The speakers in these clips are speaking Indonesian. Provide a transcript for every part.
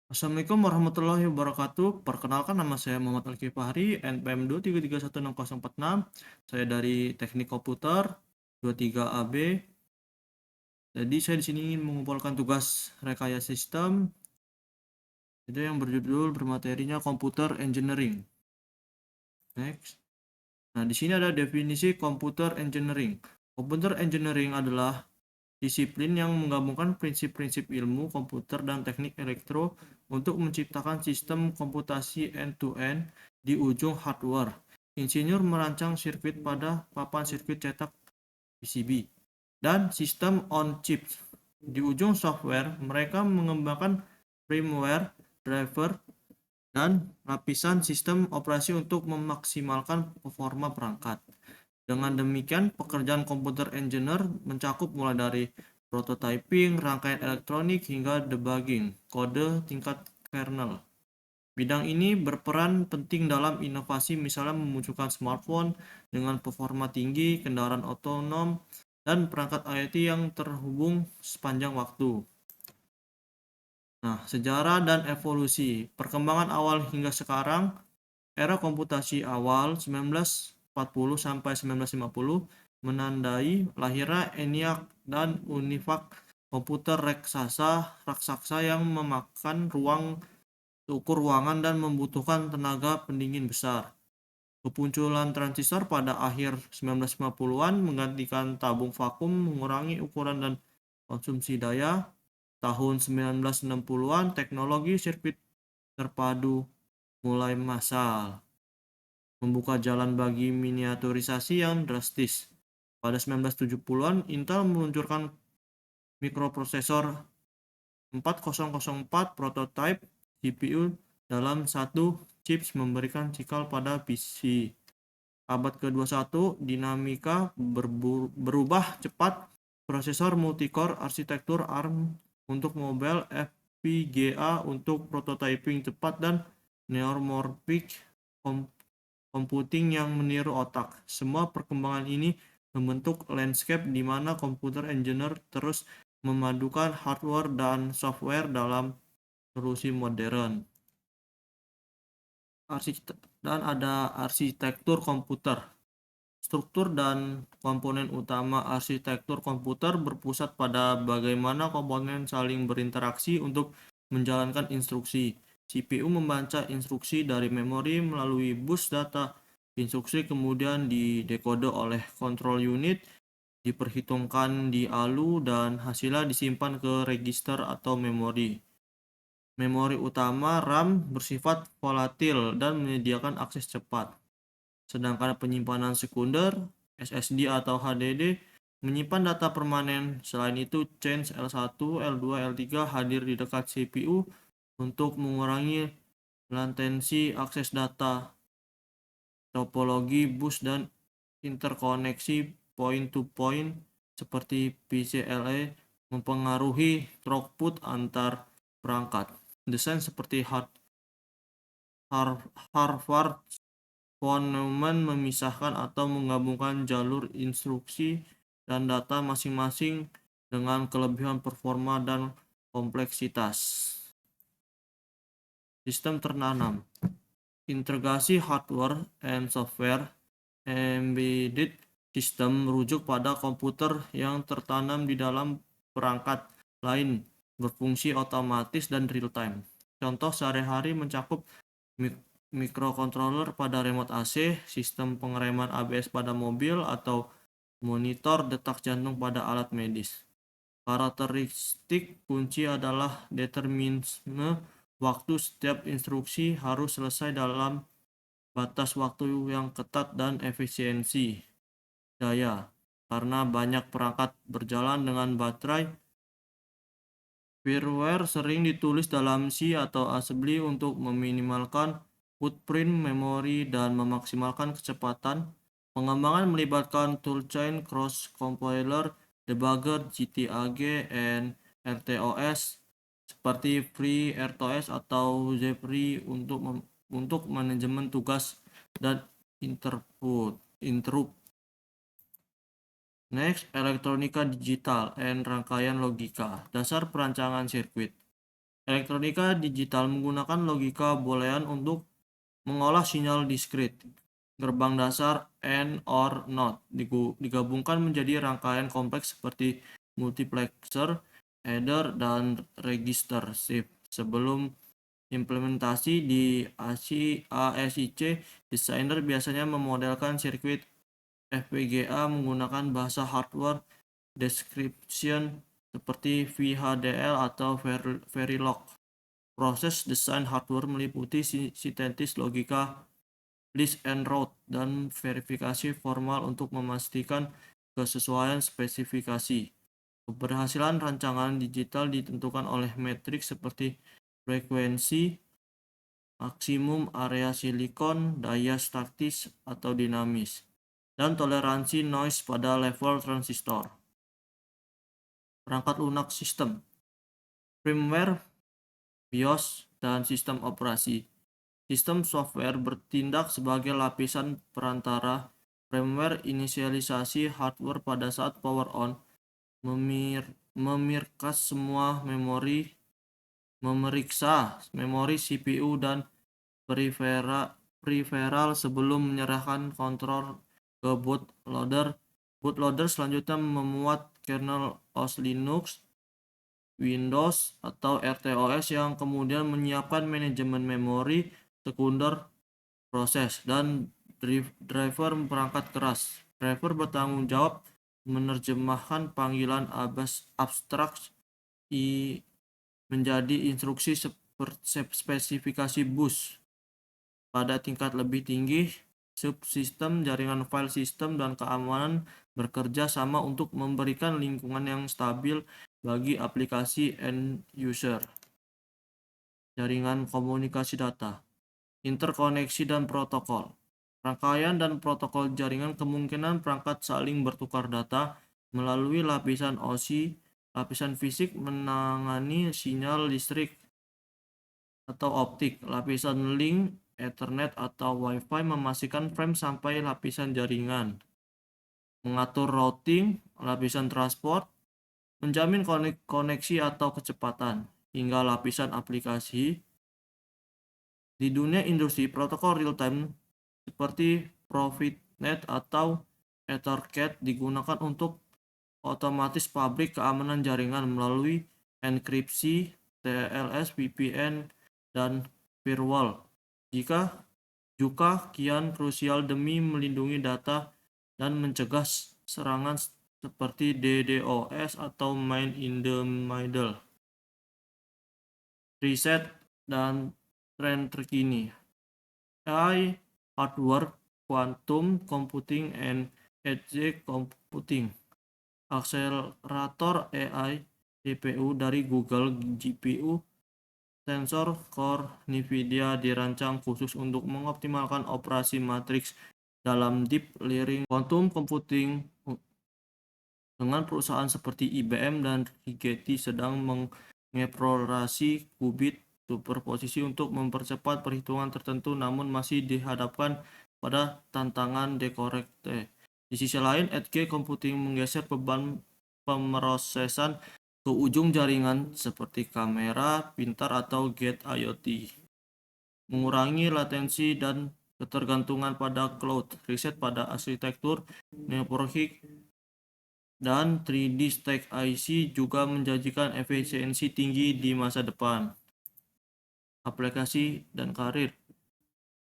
Assalamualaikum warahmatullahi wabarakatuh. Perkenalkan, nama saya Muhammad Al-Kifari, NPM 2331646. Saya dari Teknik Komputer 23AB. Jadi saya di sini ingin mengumpulkan tugas rekayasa sistem itu yang bermaterinya Computer Engineering. Next. Nah, di sini ada definisi Computer Engineering. Computer Engineering adalah disiplin yang menggabungkan prinsip-prinsip ilmu komputer dan teknik elektro untuk menciptakan sistem komputasi end-to-end di ujung hardware. Insinyur merancang sirkuit pada papan sirkuit cetak PCB dan sistem on-chip. Di ujung software, mereka mengembangkan firmware, driver, dan lapisan sistem operasi untuk memaksimalkan performa perangkat. Dengan demikian, pekerjaan komputer engineer mencakup mulai dari prototyping, rangkaian elektronik, hingga debugging kode tingkat kernel. Bidang ini berperan penting dalam inovasi, misalnya memunculkan smartphone dengan performa tinggi, kendaraan otonom, dan perangkat IoT yang terhubung sepanjang waktu. Nah, sejarah dan evolusi. Perkembangan awal hingga sekarang, era komputasi awal 1940 sampai 1950 menandai lahirnya ENIAC dan UNIVAC, komputer raksasa yang memakan ruang ukur ruangan dan membutuhkan tenaga pendingin besar. Kemunculan transistor pada akhir 1950-an menggantikan tabung vakum, mengurangi ukuran dan konsumsi daya. Tahun 1960-an, teknologi sirkuit terpadu mulai massal, membuka jalan bagi miniaturisasi yang drastis. Pada 1970-an, Intel meluncurkan mikroprosesor 4004 prototipe CPU dalam satu chip, memberikan cikal pada PC. Abad ke-21, dinamika berubah cepat. Prosesor multicore, arsitektur ARM untuk mobile, FPGA untuk prototyping cepat, dan neuromorphic computing yang meniru otak. Semua perkembangan ini membentuk landscape di mana komputer engineer terus memadukan hardware dan software dalam solusi modern. Dan ada arsitektur komputer. Struktur dan komponen utama arsitektur komputer berpusat pada bagaimana komponen saling berinteraksi untuk menjalankan instruksi. CPU membaca instruksi dari memori melalui bus data. Instruksi kemudian didekode oleh control unit, diperhitungkan di ALU, dan hasilnya disimpan ke register atau memori. Memori utama RAM bersifat volatil dan menyediakan akses cepat. Sedangkan penyimpanan sekunder, SSD atau HDD, menyimpan data permanen. Selain itu, change L1, L2, L3 hadir di dekat CPU untuk mengurangi latensi akses data. Topologi bus dan interkoneksi point-to-point seperti PCLA mempengaruhi throughput antar perangkat. Desain seperti Harvard von Neumann memisahkan atau menggabungkan jalur instruksi dan data masing-masing dengan kelebihan performa dan kompleksitas. Sistem tertanam. Integrasi hardware and software embedded system merujuk pada komputer yang tertanam di dalam perangkat lain, berfungsi otomatis dan real-time. Contoh sehari-hari mencakup microcontroller pada remote AC, sistem pengereman ABS pada mobil, atau monitor detak jantung pada alat medis. Karakteristik kunci adalah determinisme waktu. Setiap instruksi harus selesai dalam batas waktu yang ketat dan efisiensi daya. Karena banyak perangkat berjalan dengan baterai, firmware sering ditulis dalam C atau assembly untuk meminimalkan footprint memori dan memaksimalkan kecepatan. Pengembangan melibatkan toolchain, cross-compiler, debugger, GTAG, dan RTOS seperti FreeRTOS atau Zephyr untuk manajemen tugas dan interrupt. Next, elektronika digital and rangkaian logika, dasar perancangan sirkuit. Elektronika digital menggunakan logika boolean untuk mengolah sinyal diskrit. Gerbang dasar AND OR NOT digabungkan menjadi rangkaian kompleks seperti multiplexer, adder, dan register shift. Sebelum implementasi di ASIC, desainer biasanya memodelkan sirkuit FPGA menggunakan bahasa hardware description seperti VHDL atau Verilog. Proses desain hardware meliputi sintesis logika, list and route, dan verifikasi formal untuk memastikan kesesuaian spesifikasi. Keberhasilan rancangan digital ditentukan oleh metrik seperti frekuensi, maksimum area silikon, daya statis atau dinamis, dan toleransi noise pada level transistor. Perangkat lunak sistem, firmware, BIOS, dan sistem operasi. Sistem software bertindak sebagai lapisan perantara. Firmware inisialisasi hardware pada saat power on, memeriksa memori CPU dan peripheral sebelum menyerahkan kontrol ke bootloader. Bootloader selanjutnya memuat kernel OS Linux, Windows, atau RTOS yang kemudian menyiapkan manajemen memori sekunder proses dan driver perangkat keras. Driver bertanggung jawab menerjemahkan panggilan abstrak menjadi instruksi spesifikasi bus. Pada tingkat lebih tinggi, subsistem jaringan file sistem dan keamanan bekerja sama untuk memberikan lingkungan yang stabil bagi aplikasi end user. Jaringan komunikasi data, interkoneksi dan protokol. Rangkaian dan protokol jaringan kemungkinan perangkat saling bertukar data melalui lapisan OSI. Lapisan fisik menangani sinyal listrik atau optik. Lapisan link, Ethernet atau Wi-Fi memastikan frame sampai lapisan jaringan. Mengatur routing, lapisan transport, menjamin koneksi atau kecepatan, hingga lapisan aplikasi. Di dunia industri, protokol real-time seperti Profitnet atau Ethercat digunakan untuk otomatis pabrik keamanan jaringan melalui enkripsi, TLS, VPN, dan firewall. Juga kian krusial demi melindungi data dan mencegah serangan seperti DDoS atau man in the middle. Riset dan tren terkini. AI, hardware, quantum computing, and edge computing. Akselerator AI CPU dari Google, GPU, Tensor Core NVIDIA dirancang khusus untuk mengoptimalkan operasi matriks dalam deep learning quantum computing dengan perusahaan seperti IBM dan Rigetti sedang mengeksplorasi qubit superposisi untuk mempercepat perhitungan tertentu, namun masih dihadapkan pada tantangan dekorekte. Di sisi lain, edge computing menggeser beban pemrosesan ke ujung jaringan seperti kamera pintar atau gate IoT, mengurangi latensi dan ketergantungan pada cloud. Riset pada arsitektur networking dan 3D stack IC juga menjanjikan efisiensi tinggi di masa depan. Aplikasi dan karir.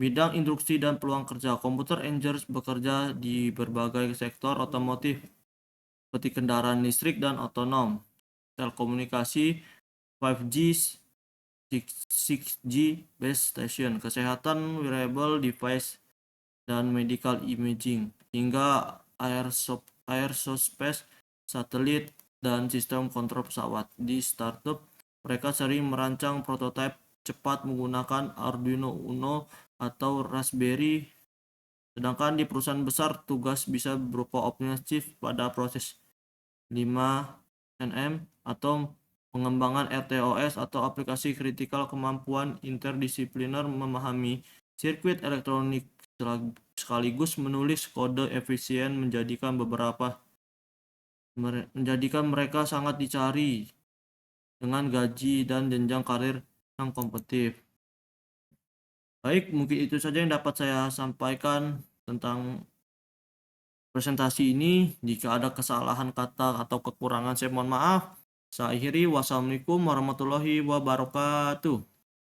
Bidang industri dan peluang kerja. Computer engineers bekerja di berbagai sektor otomotif seperti kendaraan listrik dan otonom, telekomunikasi, 5G, 6G base station, kesehatan, wearable device, dan medical imaging, hingga aerospace, satelit, dan sistem kontrol pesawat. Di startup, mereka sering merancang prototipe cepat menggunakan Arduino Uno atau Raspberry, sedangkan di perusahaan besar tugas bisa berupa optimasi pada proses 5nm atau pengembangan RTOS atau aplikasi kritikal. Kemampuan interdisipliner memahami sirkuit elektronik sekaligus menulis kode efisien menjadikan mereka sangat dicari dengan gaji dan jenjang karir yang kompetitif. Baik, mungkin itu saja yang dapat saya sampaikan tentang presentasi ini. Jika ada kesalahan kata atau kekurangan, saya mohon maaf. Saya akhiri. Wassalamualaikum warahmatullahi wabarakatuh.